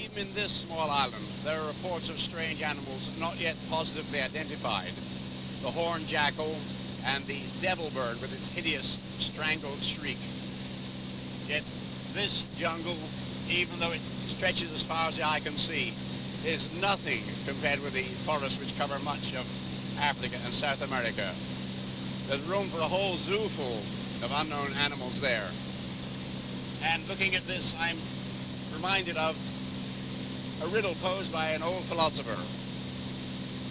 even in this small island, there are reports of strange animals not yet positively identified. The horned jackal and the devil bird with its hideous strangled shriek. Yet this jungle, even though it stretches as far as the eye can see, is nothing compared with the forests which cover much of Africa and South America. There's room for a whole zoo full of unknown animals there. And looking at this, I'm reminded of a riddle posed by an old philosopher.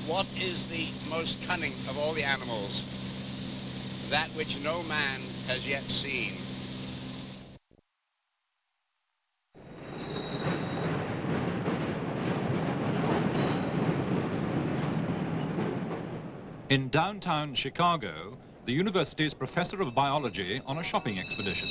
What is the most cunning of all the animals? That which no man has yet seen. In downtown Chicago, the university's professor of biology on a shopping expedition.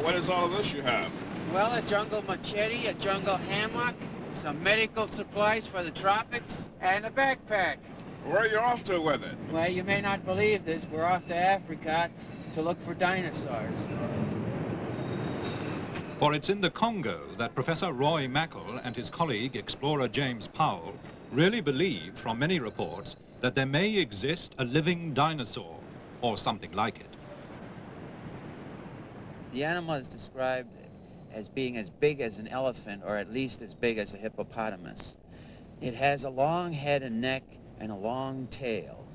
What is all of this you have? Well, a jungle machete, a jungle hammock, some medical supplies for the tropics, and a backpack. Where are you off to with it? Well, you may not believe this. We're off to Africa to look for dinosaurs. For it's in the Congo that Professor Roy Mackal and his colleague, explorer James Powell, really believe, from many reports, that there may exist a living dinosaur, or something like it. The animal is described as being as big as an elephant, or at least as big as a hippopotamus. It has a long head and neck and a long tail.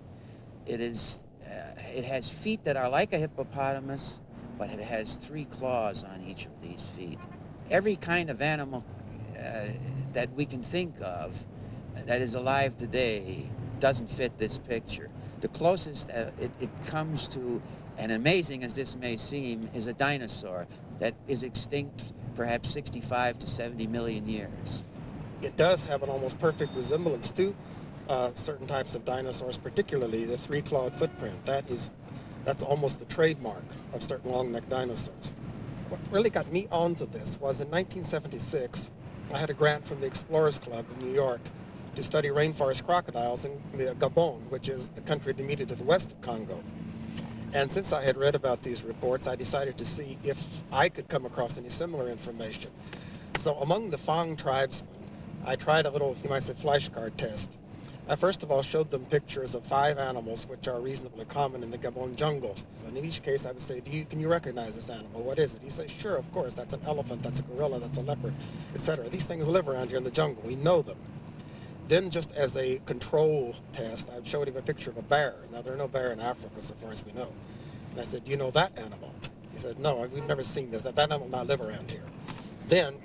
It has feet that are like a hippopotamus, but it has 3 claws on each of these feet. Every kind of animal that we can think of that is alive today doesn't fit this picture. The closest it comes to, and amazing as this may seem, is a dinosaur that is extinct perhaps 65 to 70 million years. It does have an almost perfect resemblance to certain types of dinosaurs, particularly the 3-clawed footprint. That's almost the trademark of certain long-necked dinosaurs. What really got me onto this was in 1976, I had a grant from the Explorers Club in New York to study rainforest crocodiles in the Gabon, which is a country immediately to the west of Congo. And since I had read about these reports, I decided to see if I could come across any similar information. So among the Fang tribes, I tried a little, you might say, flashcard test. I first of all showed them pictures of 5 animals which are reasonably common in the Gabon jungles. And in each case I would say, can you recognize this animal? What is it? He says, sure, of course, that's an elephant, that's a gorilla, that's a leopard, etc. These things live around here in the jungle. We know them. Then just as a control test, I showed him a picture of a bear. Now there are no bear in Africa so far as we know. And I said, do you know that animal? He said, no, we've never seen this. That animal will not live around here. Then,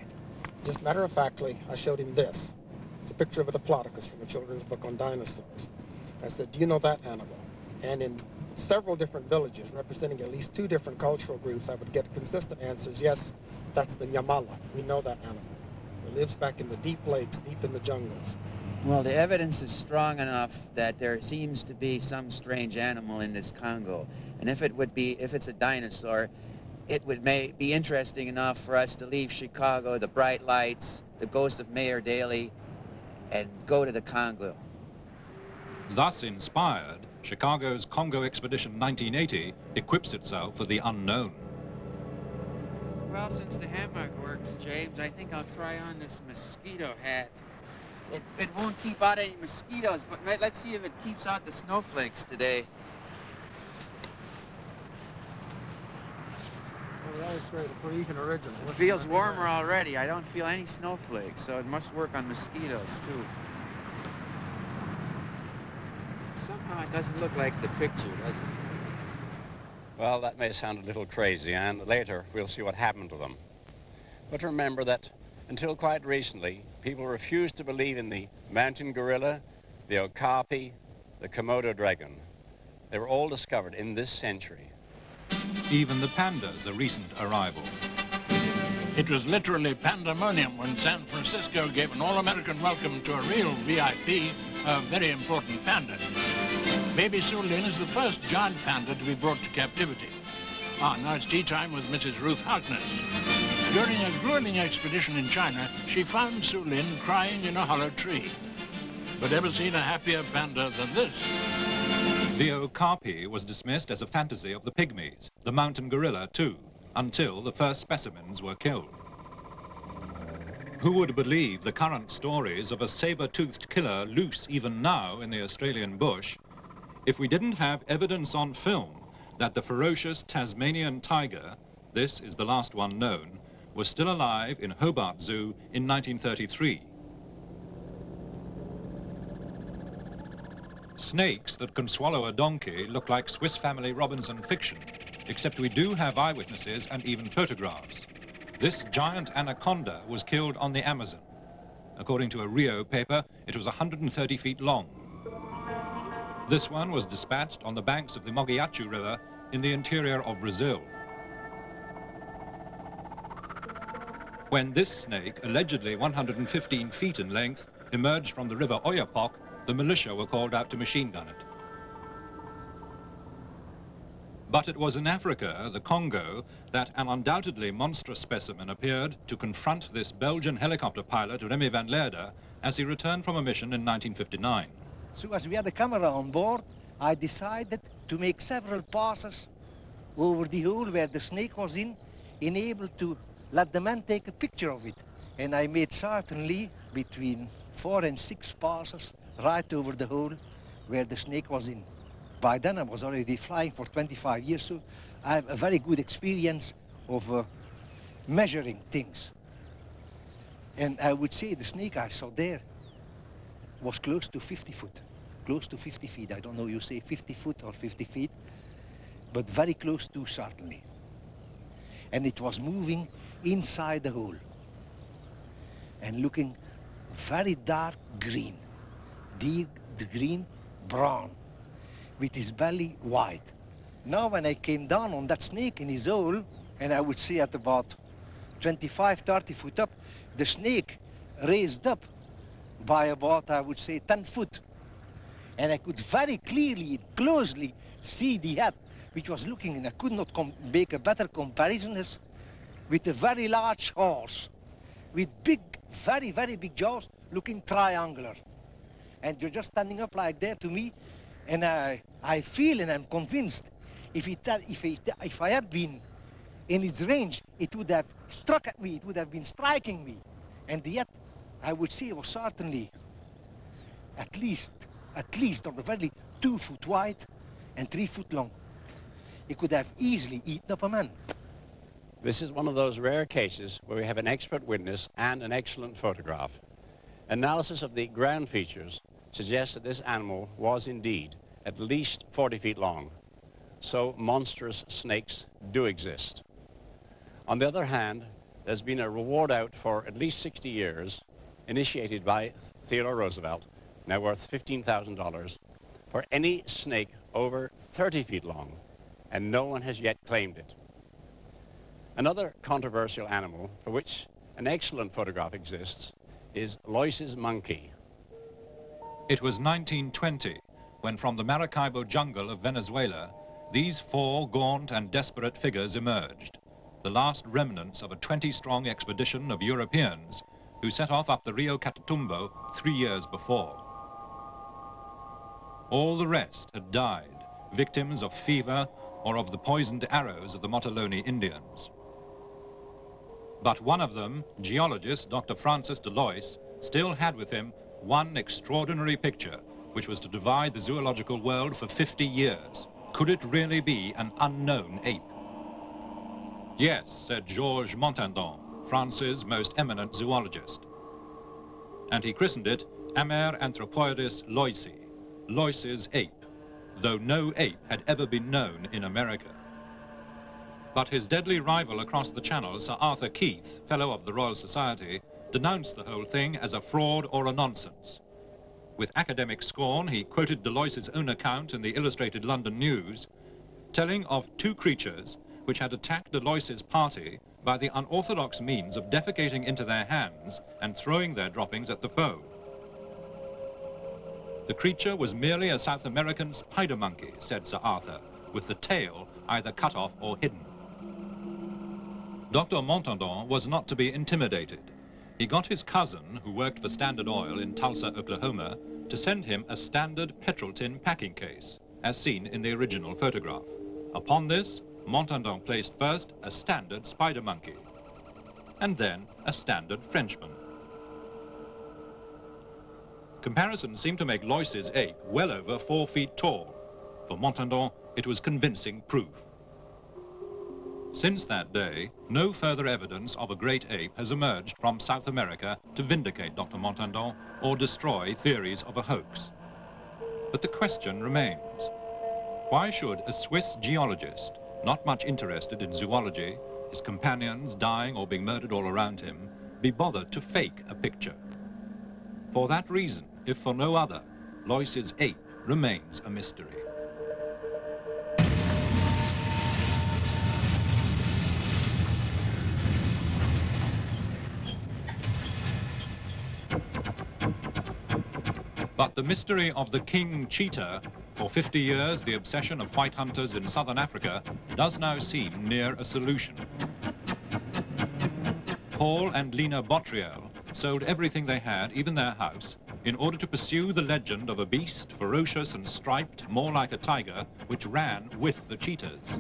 just matter-of-factly, I showed him this. It's a picture of a diplodocus from a children's book on dinosaurs. I said, do you know that animal? And in several different villages representing at least 2 different cultural groups, I would get consistent answers. Yes, that's the Nyamala. We know that animal. It lives back in the deep lakes, deep in the jungles. Well, the evidence is strong enough that there seems to be some strange animal in this Congo. And if it's a dinosaur, it would be interesting enough for us to leave Chicago, the bright lights, the ghost of Mayor Daley, and go to the Congo. Thus inspired, Chicago's Congo Expedition 1980 equips itself for the unknown. Well, since the hammock works, James, I think I'll try on this mosquito hat. It won't keep out any mosquitoes, but let's see if it keeps out the snowflakes today. Oh, that's great, a Parisian original. It feels warmer already. I don't feel any snowflakes, so it must work on mosquitoes, too. Somehow it doesn't look like the picture, does it? Well, that may sound a little crazy, and later we'll see what happened to them. But remember that until quite recently, people refused to believe in the mountain gorilla, the okapi, the Komodo dragon. They were all discovered in this century. Even the panda's a recent arrival. It was literally pandemonium when San Francisco gave an all-American welcome to a real VIP, a very important panda. Baby Sulin is the first giant panda to be brought to captivity. Now it's tea time with Mrs. Ruth Harkness. During a grueling expedition in China, she found Sulin crying in a hollow tree. but ever seen a happier panda than this? Leo Carpi was dismissed as a fantasy of the pygmies, the mountain gorilla too, until the first specimens were killed. Who would believe the current stories of a saber-toothed killer loose even now in the Australian bush if we didn't have evidence on film that the ferocious Tasmanian tiger, this is the last one known, was still alive in Hobart Zoo in 1933. Snakes that can swallow a donkey look like Swiss Family Robinson fiction, except we do have eyewitnesses and even photographs. This giant anaconda was killed on the Amazon. According to a Rio paper, it was 130 feet long. This one was dispatched on the banks of the Mogiachu River in the interior of Brazil. When this snake, allegedly 115 feet in length, emerged from the river Oyapock, the militia were called out to machine gun it. But it was in Africa, the Congo, that an undoubtedly monstrous specimen appeared to confront this Belgian helicopter pilot, Remy van Lierde, as he returned from a mission in 1959. So as we had a camera on board, I decided to make several passes over the hole where the snake was in able to let the man take a picture of it. And I made certainly between 4 and 6 passes right over the hole where the snake was in. By then I was already flying for 25 years, so I have a very good experience of measuring things. And I would say the snake I saw there was close to 50 foot, close to 50 feet. I don't know, you say 50 foot or 50 feet, but very close to certainly. And it was moving inside the hole and looking very dark green, deep green, brown, with his belly white. Now when I came down on that snake in his hole, and I would say at about 25, 30 foot up, the snake raised up by about, I would say, 10 foot. And I could very clearly, closely see the head, which was looking, and I could not make a better comparison, as with a very large horse, with big, very, very big jaws, looking triangular. And you're just standing up like that to me, and I feel and I'm convinced if I had been in its range, it would have struck at me, it would have been striking me. And yet, I would say it was certainly at least on the very 2 foot wide and 3 foot long. It could have easily eaten up a man. This is one of those rare cases where we have an expert witness and an excellent photograph. Analysis of the ground features suggests that this animal was indeed at least 40 feet long. So monstrous snakes do exist. On the other hand, there's been a reward out for at least 60 years, initiated by Theodore Roosevelt, now worth $15,000, for any snake over 30 feet long, and no one has yet claimed it. Another controversial animal for which an excellent photograph exists is Lois's monkey. It was 1920 when from the Maracaibo jungle of Venezuela, these 4 gaunt and desperate figures emerged, the last remnants of a 20-strong expedition of Europeans who set off up the Rio Catatumbo 3 years before. All the rest had died, victims of fever or of the poisoned arrows of the Motilone Indians. But one of them, geologist Dr. Francis de Lois, still had with him one extraordinary picture, which was to divide the zoological world for 50 years. Could it really be an unknown ape? Yes, said Georges Montandon, France's most eminent zoologist. And he christened it Amer Anthropoidis loisi, Lois's ape, though no ape had ever been known in America. But his deadly rival across the channel, Sir Arthur Keith, Fellow of the Royal Society, denounced the whole thing as a fraud or a nonsense. With academic scorn, he quoted Delois's own account in the Illustrated London News, telling of 2 creatures which had attacked Delois's party by the unorthodox means of defecating into their hands and throwing their droppings at the foe. The creature was merely a South American spider monkey, said Sir Arthur, with the tail either cut off or hidden. Dr. Montandon was not to be intimidated. He got his cousin, who worked for Standard Oil in Tulsa, Oklahoma, to send him a standard petrol tin packing case, as seen in the original photograph. Upon this, Montandon placed first a standard spider monkey, and then a standard Frenchman. Comparisons seem to make Lois's ape well over 4 feet tall. For Montandon, it was convincing proof. Since that day, no further evidence of a great ape has emerged from South America to vindicate Dr. Montandon or destroy theories of a hoax. But the question remains, why should a Swiss geologist, not much interested in zoology, his companions dying or being murdered all around him, be bothered to fake a picture? For that reason, if for no other, Lois's ape remains a mystery. But the mystery of the king cheetah, for 50 years the obsession of white hunters in southern Africa, does now seem near a solution. Powell and Lena Bottriell sold everything they had, even their house, in order to pursue the legend of a beast, ferocious and striped, more like a tiger, which ran with the cheetahs.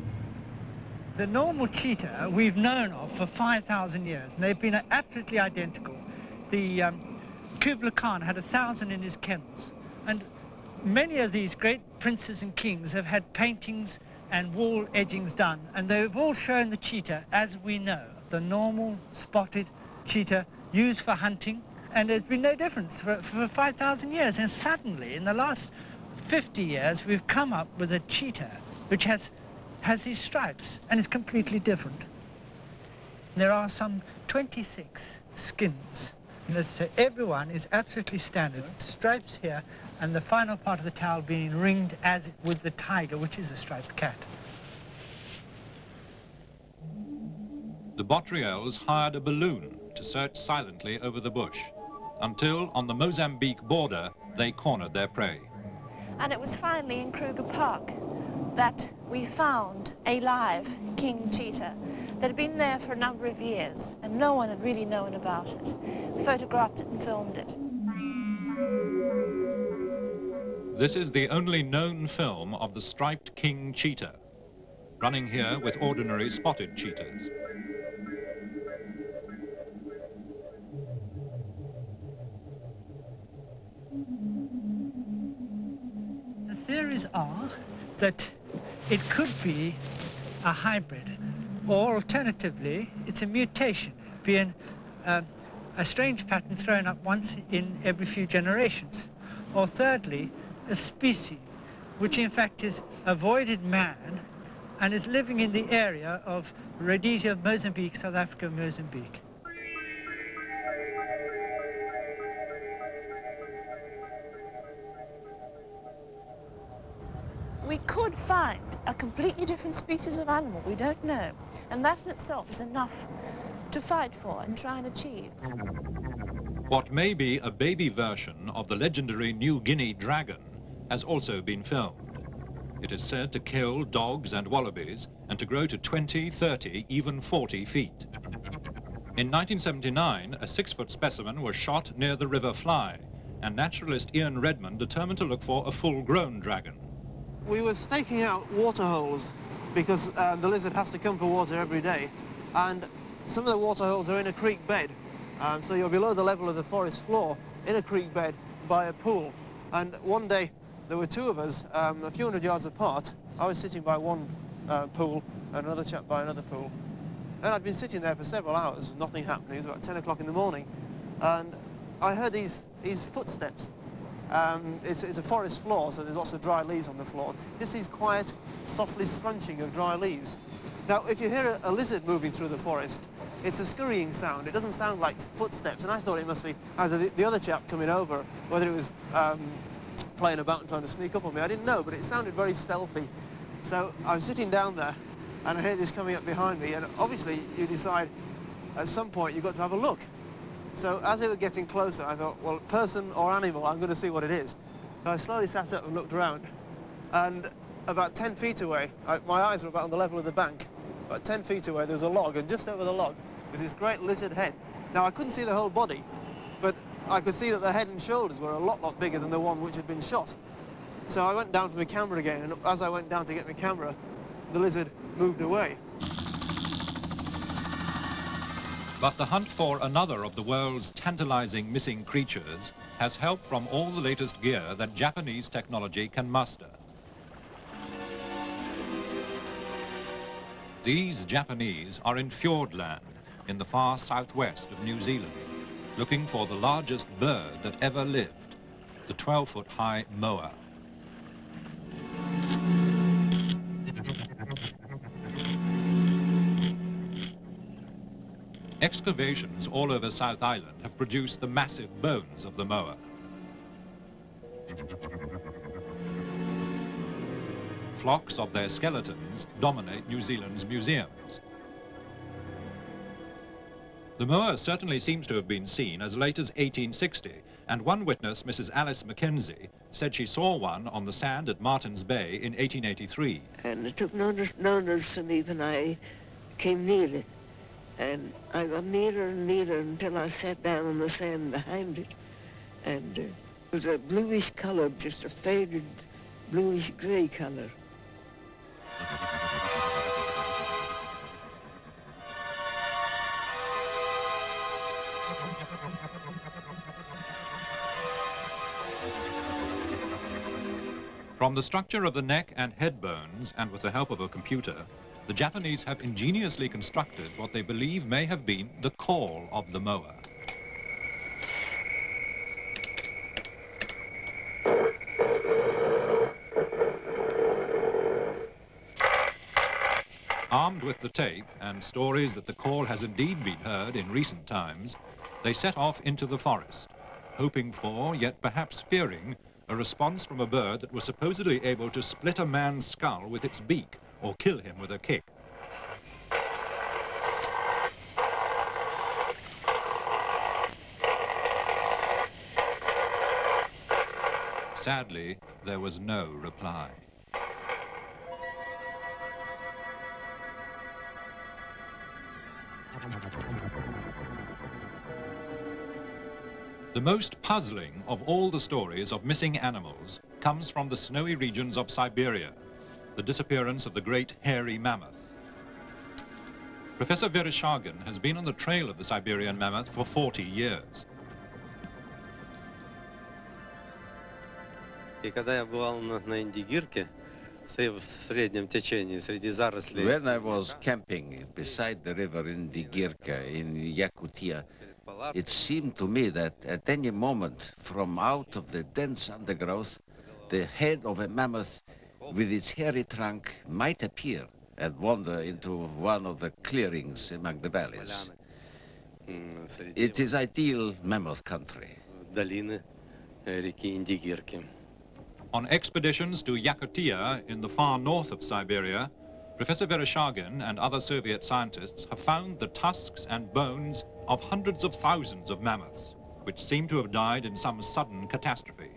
The normal cheetah we've known of for 5,000 years, and they've been absolutely identical. The Kublai Khan had 1,000 in his kennels, and many of these great princes and kings have had paintings and wall edgings done, and they've all shown the cheetah as we know, the normal spotted cheetah used for hunting, and there's been no difference for 5,000 years. And suddenly, in the last 50 years, we've come up with a cheetah which has these stripes, and it's completely different. There are some 26 skins. And as I say, everyone is absolutely standard. Stripes here, and the final part of the towel being ringed as with the tiger, which is a striped cat. The Bottriells hired a balloon to search silently over the bush, until on the Mozambique border, they cornered their prey. And it was finally in Kruger Park that we found a live king cheetah that had been there for a number of years, and no one had really known about it. We photographed it and filmed it. This is the only known film of the striped king cheetah, running here with ordinary spotted cheetahs. The theories are that it could be a hybrid, or alternatively, it's a mutation, being a strange pattern thrown up once in every few generations. Or thirdly, a species, which in fact is avoided man and is living in the area of Rhodesia, Mozambique, South Africa, Mozambique. We could find a completely different species of animal, we don't know, and that in itself is enough to fight for and try and achieve. What may be a baby version of the legendary New Guinea dragon has also been filmed. It is said to kill dogs and wallabies and to grow to 20, 30, even 40 feet. In 1979, a 6-foot specimen was shot near the River Fly, and naturalist Ian Redmond determined to look for a full-grown dragon. We were staking out water holes because the lizard has to come for water every day, and some of the water holes are in a creek bed, so you're below the level of the forest floor in a creek bed by a pool. And one day there were two of us a few hundred yards apart. I was sitting by one pool and another chap by another pool, and I'd been sitting there for several hours, nothing happening. It was about 10 o'clock in the morning, and I heard these footsteps. It's a forest floor, so there's lots of dry leaves on the floor. Just these quiet, softly scrunching of dry leaves. Now, if you hear a lizard moving through the forest, it's a scurrying sound. It doesn't sound like footsteps, and I thought it must be either the other chap coming over, whether it was playing about and trying to sneak up on me. I didn't know, but it sounded very stealthy. So I'm sitting down there, and I hear this coming up behind me, and obviously you decide at some point you've got to have a look. So as they were getting closer, I thought, well, person or animal, I'm going to see what it is. So I slowly sat up and looked around, and about 10 feet away, my eyes were about on the level of the bank, about 10 feet away there was a log, and just over the log was this great lizard head. Now I couldn't see the whole body, but I could see that the head and shoulders were a lot bigger than the one which had been shot. So I went down for my camera again, and as I went down to get my camera, the lizard moved away. But the hunt for another of the world's tantalizing missing creatures has help from all the latest gear that Japanese technology can muster. These Japanese are in Fiordland, in the far southwest of New Zealand, looking for the largest bird that ever lived, the 12-foot-high moa. Excavations all over South Island have produced the massive bones of the moa. Flocks of their skeletons dominate New Zealand's museums. The moa certainly seems to have been seen as late as 1860, and one witness, Mrs. Alice Mackenzie, said she saw one on the sand at Martin's Bay in 1883. And it took no notice of me when I came near it. And I got nearer and nearer until I sat down on the sand behind it. And it was a bluish color, just a faded bluish gray color. From the structure of the neck and head bones, and with the help of a computer, the Japanese have ingeniously constructed what they believe may have been the call of the moa. Armed with the tape and stories that the call has indeed been heard in recent times, they set off into the forest, hoping for, yet perhaps fearing, a response from a bird that was supposedly able to split a man's skull with its beak or kill him with a kick. Sadly, there was no reply. The most puzzling of all the stories of missing animals comes from the snowy regions of Siberia, the disappearance of the great hairy mammoth. Professor Vereshchagin has been on the trail of the Siberian mammoth for 40 years. И когда я бывал на Индигирке, в среднем течении, среди зарослей... When I was camping beside the river Indigirka in Yakutia, it seemed to me that at any moment, from out of the dense undergrowth, the head of a mammoth with its hairy trunk might appear and wander into one of the clearings among the valleys. It is ideal mammoth country. Долины реки Индигирки. On expeditions to Yakutia in the far north of Siberia, Professor Vereshchagin and other Soviet scientists have found the tusks and bones of hundreds of thousands of mammoths, which seem to have died in some sudden catastrophe.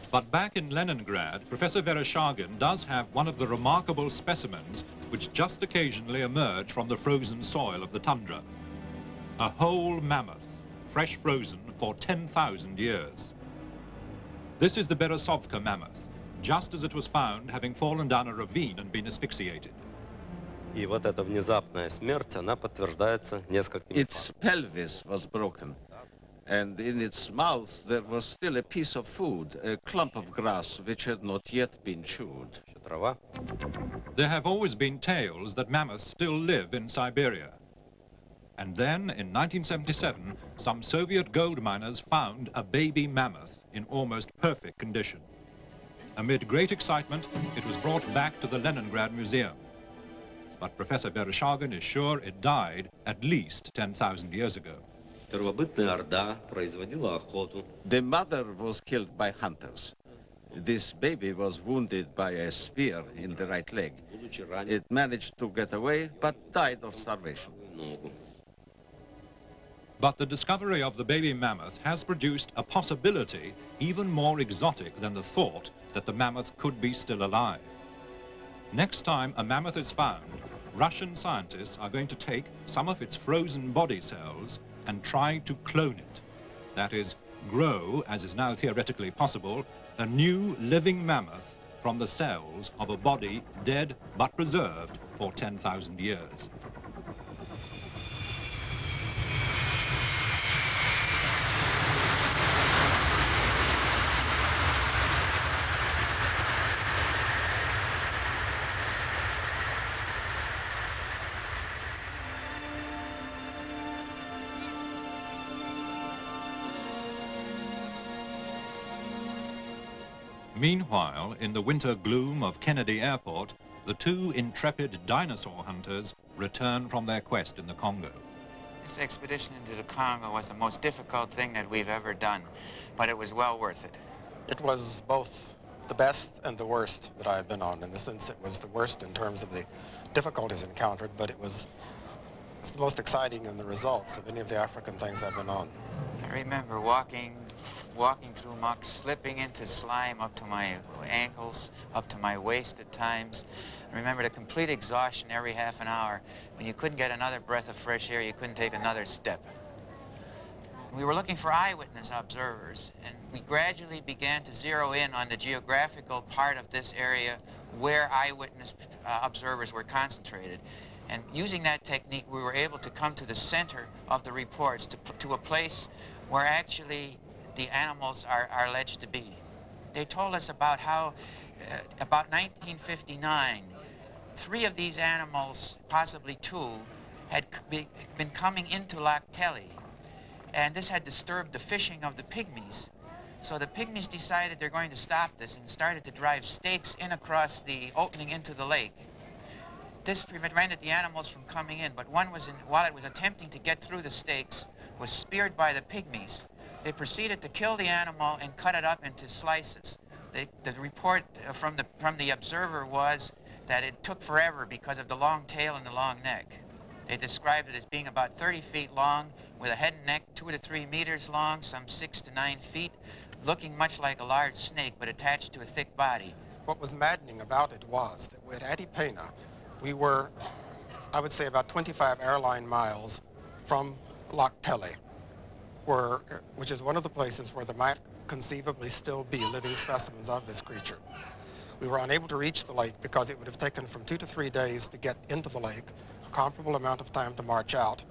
But back in Leningrad, Professor Vereshchagin does have one of the remarkable specimens which just occasionally emerge from the frozen soil of the tundra. A whole mammoth, fresh frozen for 10,000 years. This is the Berezovka mammoth, just as it was found having fallen down a ravine and been asphyxiated. И вот эта внезапная смерть, она подтверждается несколькими... Its pelvis was broken, and in its mouth there was still a piece of food, a clump of grass which had not yet been chewed. Трава. There have always been tales that mammoths still live in Siberia. And then, in 1977, some Soviet gold miners found a baby mammoth in almost perfect condition. Amid great excitement, it was brought back to the Leningrad Museum. But Professor Vereshchagin is sure it died at least 10,000 years ago. Первобытная орда производила охоту. The mother was killed by hunters. This baby was wounded by a spear in the right leg. It managed to get away, but died of starvation. But the discovery of the baby mammoth has produced a possibility even more exotic than the thought that the mammoth could be still alive. Next time a mammoth is found, Russian scientists are going to take some of its frozen body cells and tried to clone it. That is, grow, as is now theoretically possible, a new living mammoth from the cells of a body dead but preserved for 10,000 years. Meanwhile, in the winter gloom of Kennedy Airport, the two intrepid dinosaur hunters return from their quest in the Congo. This expedition into the Congo was the most difficult thing that we've ever done, but it was well worth it. It was both the best and the worst that I have been on. In the sense, it was the worst in terms of the difficulties encountered, but it's the most exciting in the results of any of the African things I've been on. I remember walking through muck, slipping into slime up to my ankles, up to my waist at times. I remember the complete exhaustion every half an hour. When you couldn't get another breath of fresh air, you couldn't take another step. We were looking for eyewitness observers, and we gradually began to zero in on the geographical part of this area where eyewitness observers were concentrated. And using that technique, we were able to come to the center of the reports, to a place where actually the animals are alleged to be. They told us about how, about 1959, 3 of these animals, possibly 2, had been coming into Lac Telly, and this had disturbed the fishing of the pygmies. So the pygmies decided they're going to stop this and started to drive stakes in across the opening into the lake. This prevented the animals from coming in, but one was while it was attempting to get through the stakes, was speared by the pygmies. They proceeded to kill the animal and cut it up into slices. The report from the observer was that it took forever because of the long tail and the long neck. They described it as being about 30 feet long, with a head and neck 2 to 3 meters long, some 6 to 9 feet, looking much like a large snake, but attached to a thick body. What was maddening about it was that at Atipena, we were, I would say, about 25 airline miles from Lac Telly, which is one of the places where there might conceivably still be living specimens of this creature. We were unable to reach the lake because it would have taken from 2 to 3 days to get into the lake, a comparable amount of time to march out,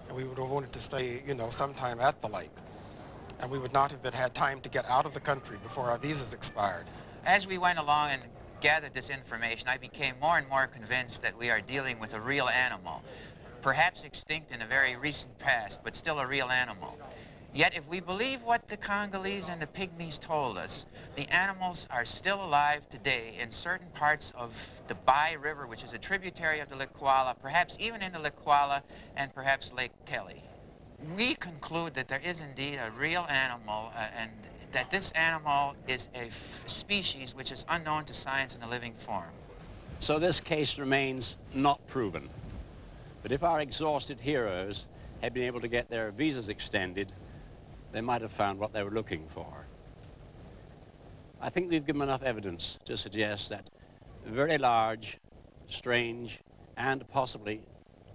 and we would have wanted to stay, some time at the lake. And we would not have had time to get out of the country before our visas expired. As we went along and gathered this information, I became more and more convinced that we are dealing with a real animal, perhaps extinct in a very recent past, but still a real animal. Yet if we believe what the Congolese and the pygmies told us, the animals are still alive today in certain parts of the Bai River, which is a tributary of the Likwala, perhaps even in the Likwala and perhaps Lake Telly. We conclude that there is indeed a real animal and that this animal is a species which is unknown to science in a living form. So this case remains not proven. But if our exhausted heroes had been able to get their visas extended, they might have found what they were looking for. I think we've given enough evidence to suggest that very large, strange, and possibly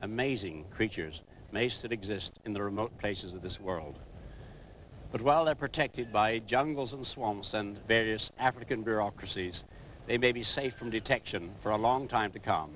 amazing creatures may still exist in the remote places of this world. But while they're protected by jungles and swamps and various African bureaucracies, they may be safe from detection for a long time to come.